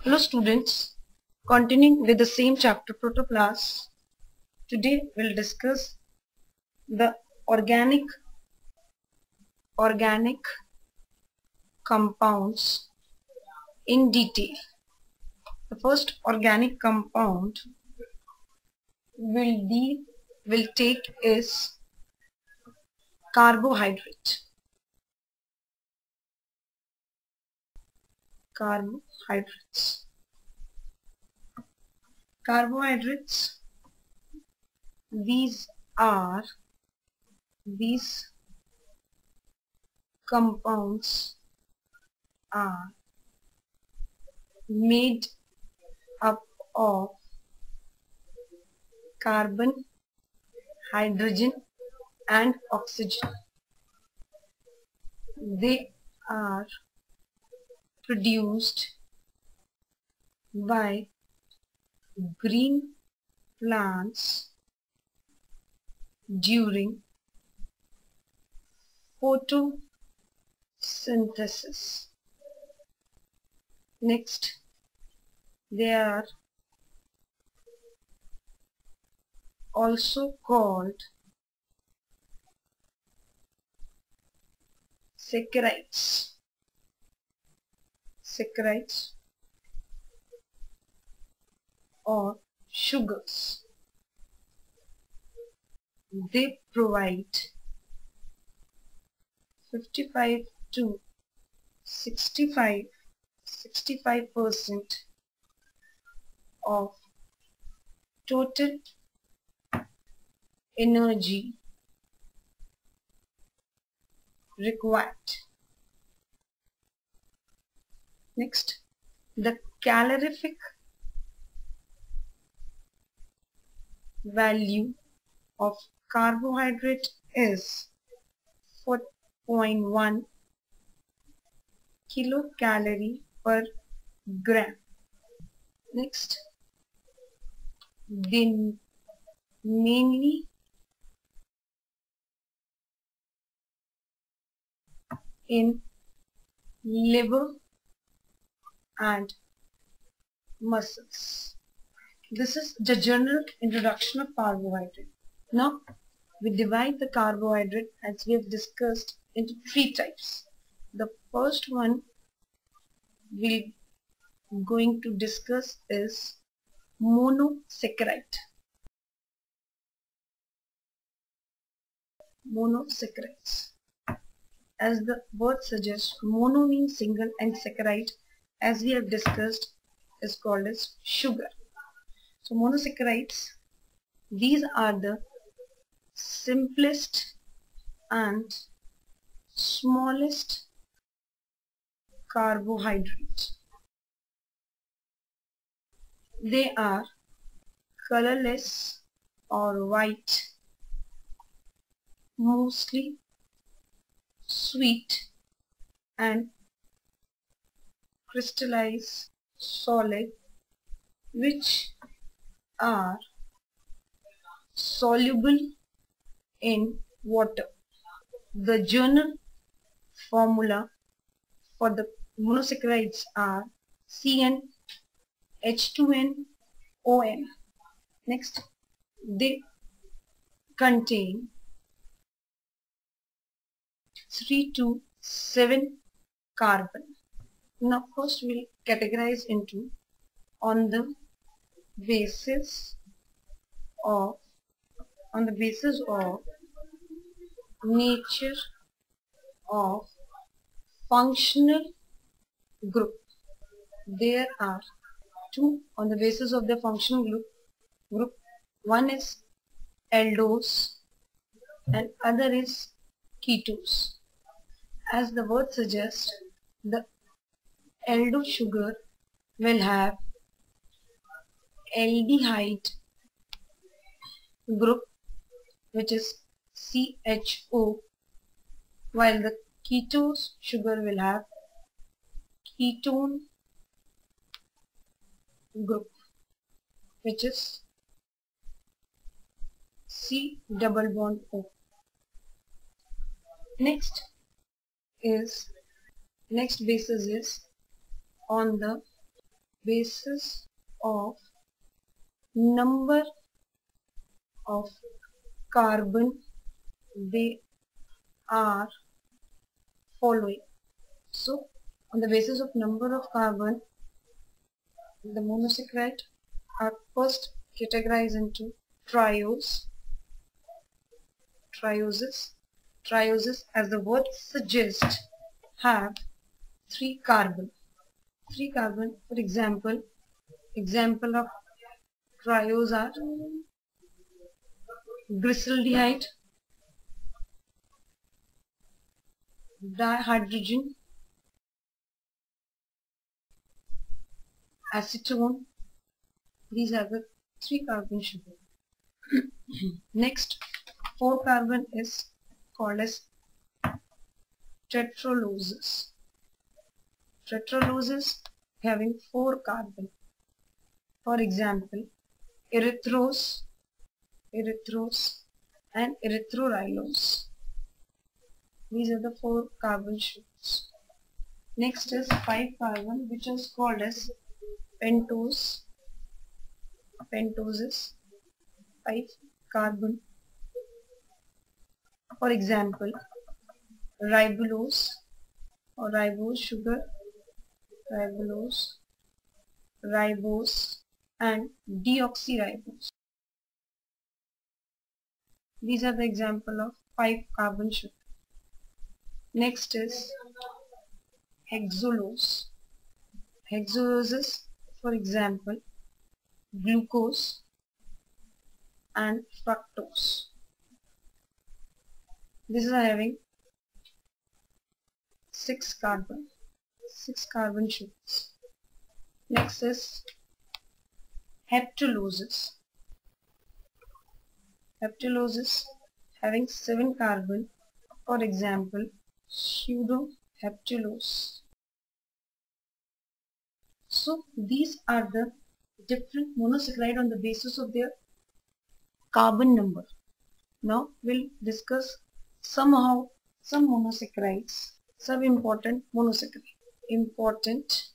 Hello students, continuing with the same chapter Protoplast. Today we'll discuss the organic compounds in detail. The first organic compound we'll take is carbohydrate. Carbohydrates. These compounds are made up of carbon, hydrogen and oxygen. They are produced by green plants during photosynthesis. Next, they are also called saccharides or sugars. They provide 55 to 65% of total energy required. Next, the calorific value of carbohydrate is 4.1 kilocalorie per gram. Next, they mainly in liver and muscles. This is the general introduction of carbohydrate. Now we divide the carbohydrate, as we have discussed, into three types. The first one we're going to discuss is monosaccharides. As the word suggests, mono means single and saccharide, as we have discussed, is called as sugar. So monosaccharides, these are the simplest and smallest carbohydrates. They are colorless or white, mostly sweet and crystallized solid, which are soluble in water. The general formula for the monosaccharides are CnH2nOn. Next, they contain 3 to 7 carbon. Now first we'll categorize into on the basis of nature of functional group. There are two on the basis of the functional group. One is aldose and other is ketose. As the word suggests, the aldose sugar will have aldehyde group, which is CHO, while the ketose sugar will have ketone group, which is C double bond O. Next basis is on the basis of number of carbon they are following. So on the basis of number of carbon, the monosaccharide are first categorized into triose. Trioses, as the word suggests, have 3 carbon. 3 carbon, for example of triose are glyceraldehyde, dihydrogen, acetone. These are the 3 carbon sugar. Next, 4 carbon is called as tetraloses. Tetraloses having 4 carbon. For example, erythrose and erythrorylose. These are the 4 carbon sugars. Next is 5 carbon, which is called as pentose. Pentoses, 5 carbon. For example, ribulose or ribose sugar, ribose and deoxyribose. These are the example of 5 carbon sugar. Next is hexulose. Hexuloses, for example, glucose and fructose. These are having 6 carbon sugars. Next is heptaloses. Heptaloses having 7 carbon. For example, pseudoheptalose. So these are the different monosaccharide on the basis of their carbon number. Now we'll discuss some monosaccharides, some important monosaccharides.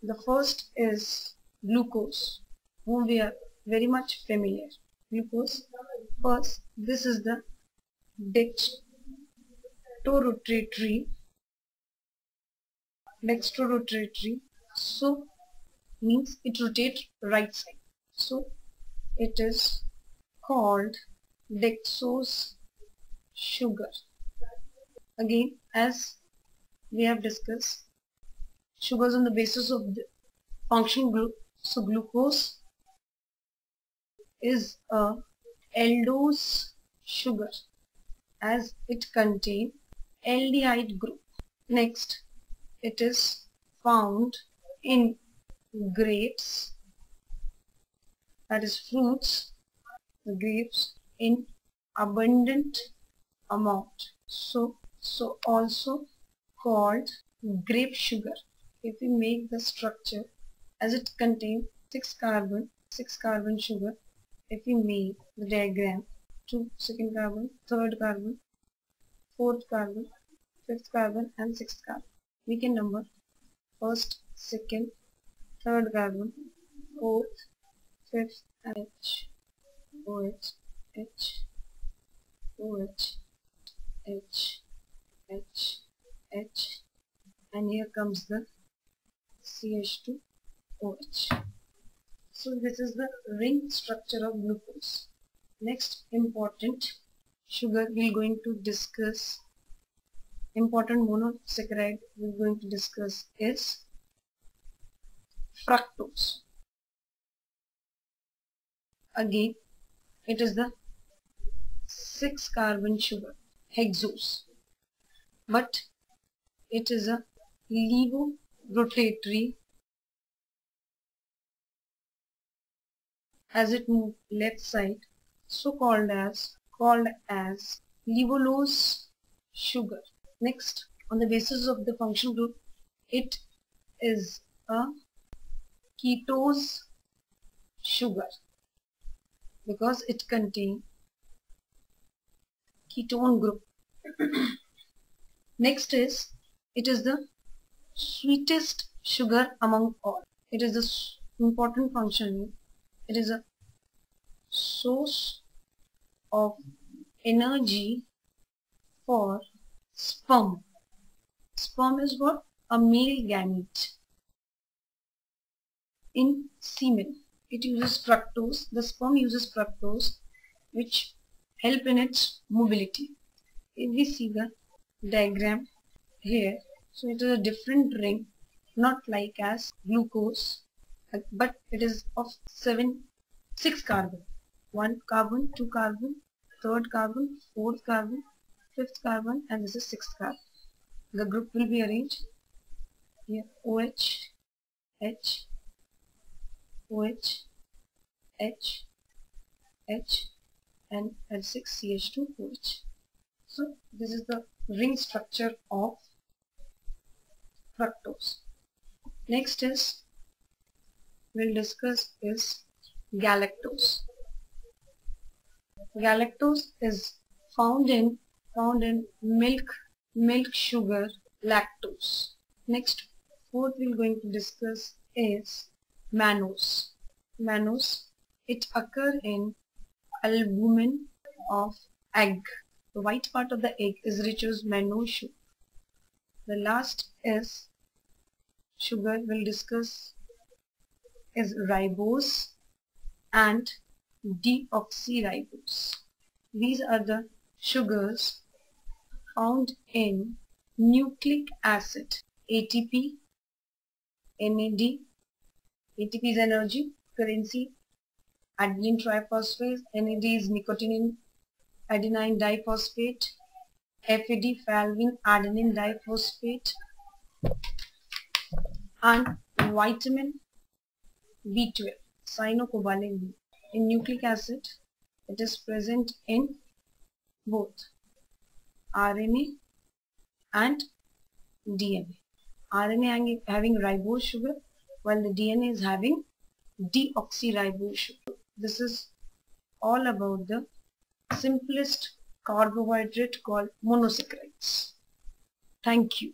The first is glucose, whom we are very much familiar. Glucose. First, this is the dextrorotatory. So means it rotates right side. So it is called dextrose sugar. Again, as we have discussed, sugars on the basis of the functional group. So glucose is a aldose sugar as it contains aldehyde group. Next, it is found in grapes, that is fruits, grapes, in abundant amount. So also called grape sugar. If we make the structure, as it contains 6 carbon sugar, if we make the diagram, 2 second carbon, third carbon, fourth carbon, fifth carbon and sixth carbon, we can number first, second, third carbon, fourth, fifth, H, OH, H, OH, H, H, H, and here comes the CH2OH. So this is the ring structure of glucose. Next important sugar we are going to discuss, important monosaccharide we are going to discuss is fructose. Again, it is the 6 carbon sugar, hexose, but it is a levorotatory, as it moves left side, so called as levolose sugar. Next, on the basis of the functional group, it is a ketose sugar because it contains ketone group. Next is It is the sweetest sugar among all. It is the important function. It is a source of energy for sperm. Sperm is what? A male gamete. In semen, it uses fructose. The sperm uses fructose, which help in its mobility. If we see the diagram here, so it is a different ring, not like as glucose, but it is of 6 carbon. 1 carbon, 2 carbon, 3rd carbon, 4th carbon, 5th carbon, and this is 6th carbon. The group will be arranged here: OH, H, OH, H, H, and L6CH2OH. So this is the ring structure of fructose. Next is we'll discuss is galactose. Galactose is found in milk sugar, lactose. Next, fourth we're going to discuss is mannose. Mannose, it occurs in albumin of egg. The white part of the egg is rich with mannose sugar. The last is sugar we'll discuss is ribose and deoxyribose. These are the sugars found in nucleic acid. ATP, NAD, ATP is energy, currency, adenine triphosphate, NAD is nicotinic adenine diphosphate, FAD, phenylphosphate adenine diphosphate, and vitamin B12, cyanocobalamin. In nucleic acid, it is present in both RNA and DNA. RNA having ribose sugar, while the DNA is having deoxyribose sugar. This is all about the simplest carbohydrate called monosaccharides. Thank you.